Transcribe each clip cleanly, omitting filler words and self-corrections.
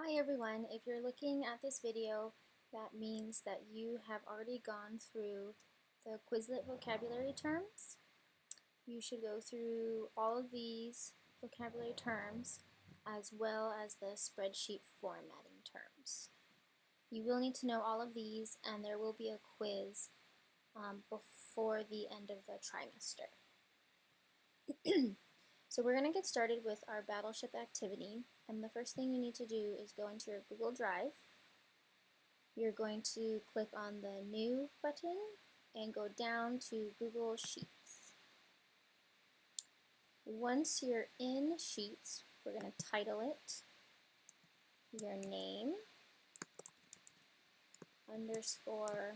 Hi everyone, if you're looking at this video, that means that you have already gone through the Quizlet vocabulary terms. You should go through all of these vocabulary terms as well as the spreadsheet formatting terms. You will need to know all of these, and there will be a quiz before the end of the trimester. So we're going to get started with our Battleship activity, and the first thing you need to do is go into your Google Drive. You're going to click on the New button and go down to Google Sheets. Once you're in Sheets, we're going to title it your name underscore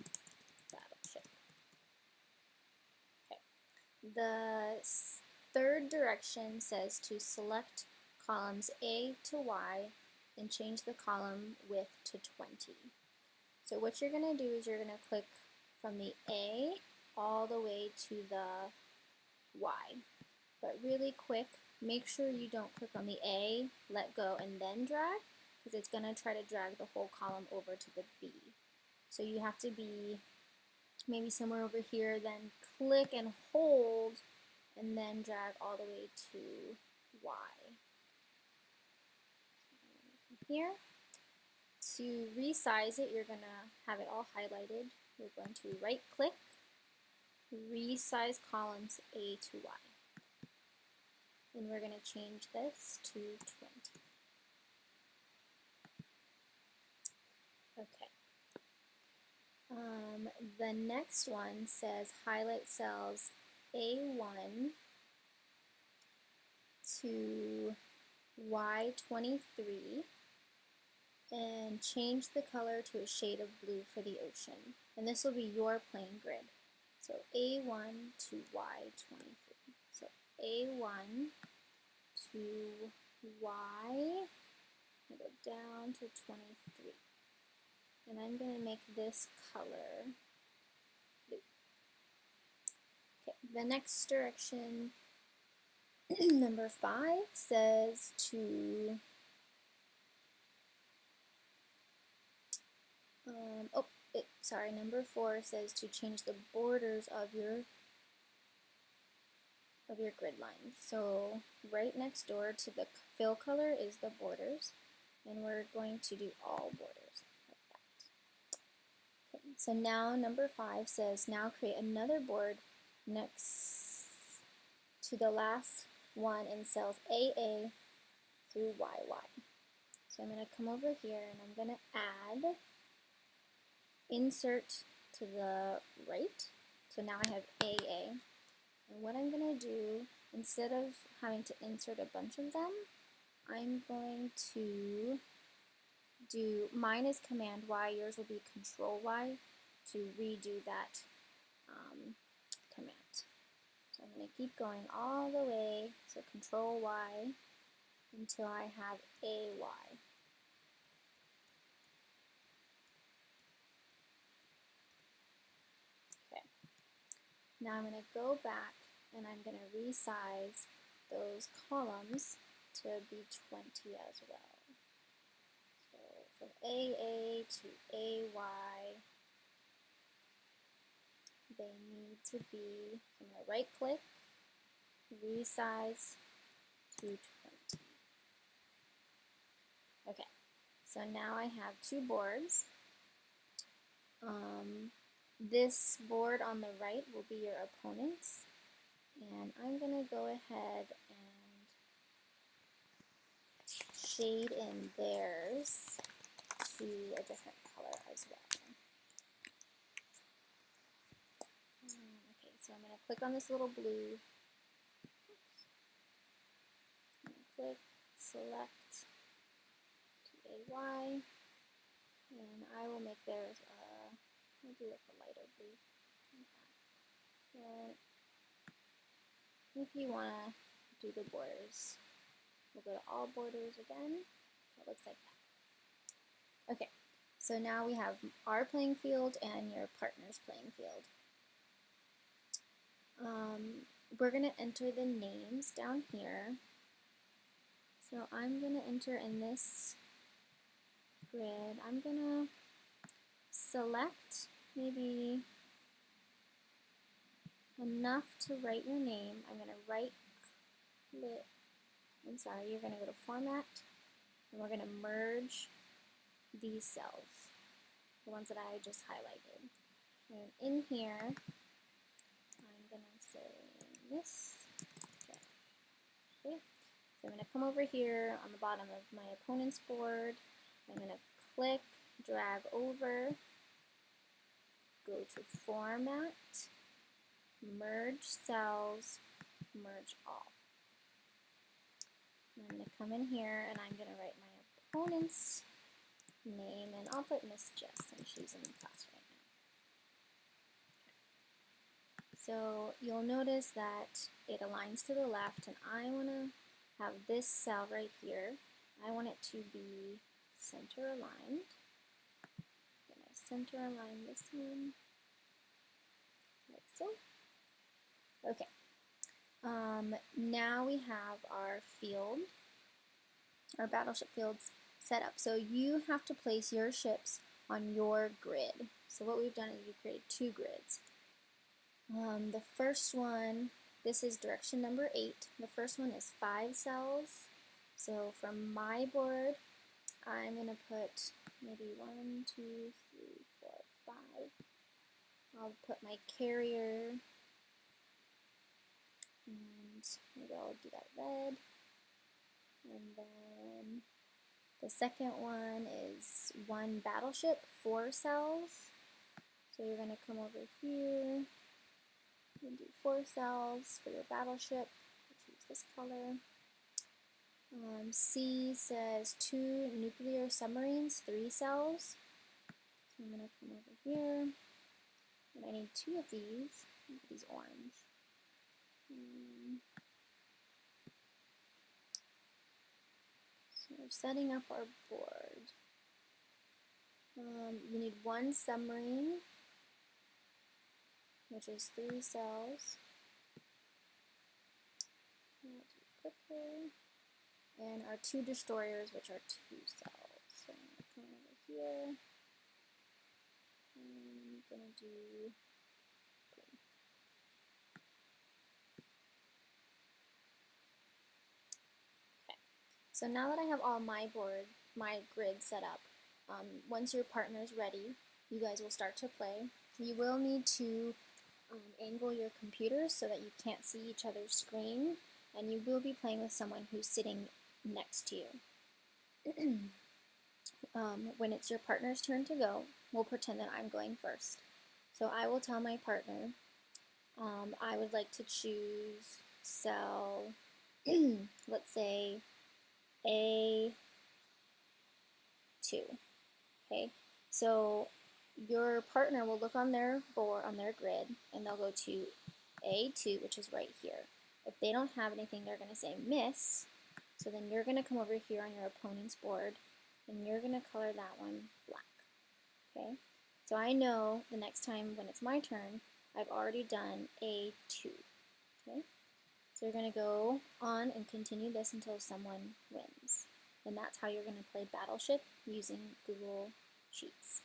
Battleship. Okay. The third direction says to select columns A to Y and change the column width to 20. So what you're going to do is you're going to click from the A all the way to the Y. But really quick, make sure you don't click on the A, let go, and then drag, because it's going to try to drag the whole column over to the B. So you have to be maybe somewhere over here, then click and hold, and then drag all the way to Y. Here. To resize it, you're going to have it all highlighted. You're going to right click, resize columns A to Y. And we're going to change this to 20. Okay. The next one says highlight cells A1 to Y23 and change the color to a shade of blue for the ocean. And this will be your plain grid. So A1 to Y23. So A1 to Y, and go down to 23. And I'm going to make this color blue. Okay, the next direction, number 5, says to number 4 says to change the borders of your grid lines. So right next door to the fill color is the borders, and we're going to do all borders like that. Okay, so now number 5 says now create another board next to the last one in cells AA through YY. So I'm going to come over here and I'm going to add insert to the right. So now I have AA. And what I'm going to do, instead of having to insert a bunch of them, I'm going to do, mine is Command Y, yours will be Control Y to redo that command. So I'm going to keep going all the way, so Control Y, until I have AY. Okay. Now I'm going to go back and I'm going to resize those columns to be 20 as well. So from AA to AY, they need to be, I'm going to right click, resize to 20. Okay, so now I have two boards. This board on the right will be your opponent's, and I'm going to go ahead and shade in theirs to a different color as well. Okay, so I'm going to click on this little blue, click, select to AY, and I will make theirs I'll do like a lighter blue. Okay. If you want to do the borders, we'll go to all borders again. It looks like that. Okay, so now we have our playing field and your partner's playing field. We're going to enter the names down here. So I'm going to enter in this grid, I'm gonna select maybe enough to write your name. I'm gonna right click, you're gonna go to Format, and we're gonna merge these cells, the ones that I just highlighted. And in here, I'm gonna say this. Okay. So I'm gonna come over here on the bottom of my opponent's board. I'm gonna click, drag over, go to Format, Merge Cells, Merge All. And I'm going to come in here and I'm going to write my opponent's name, and I'll put Miss Jess since she's in class right now. So you'll notice that it aligns to the left, and I want to have this cell right here. I want it to be center aligned. I'm going to center align this one, like so. Okay. Now we have our field, our battleship fields set up. So you have to place your ships on your grid. So what we've done is we've created 2 grids. The first one, this is direction number 8. The first one is 5 cells. So from my board, I'm going to put maybe 1, 2, 3, 4, 5. I'll put my carrier, and maybe I'll do that red. And then the second one is 1 battleship, 4 cells. So you're going to come over here and do 4 cells for your battleship. Choose this color. C says 2 nuclear submarines, 3 cells. So I'm going to come over here, and I need 2 of these orange. So we're setting up our board. You need 1 submarine, which is 3 cells. Quicker. And our 2 destroyers, which are 2 cells. So I'm going to come over here. I'm going to do So now that I have all my grid set up, once your partner is ready, you guys will start to play. You will need to angle your computers so that you can't see each other's screen, and you will be playing with someone who's sitting next to you. When it's your partner's turn to go, we'll pretend that I'm going first. So I will tell my partner, I would like to choose cell, let's say, A2. Okay, so your partner will look on their board, on their grid, and they'll go to A2, which is right here. If they don't have anything, they're going to say miss. So then you're going to come over here on your opponent's board, and you're going to color that one black. Okay, so I know the next time when it's my turn, I've already done A2. Okay, so you're going to go on and continue this until someone wins. And that's how you're going to play Battleship using Google Sheets.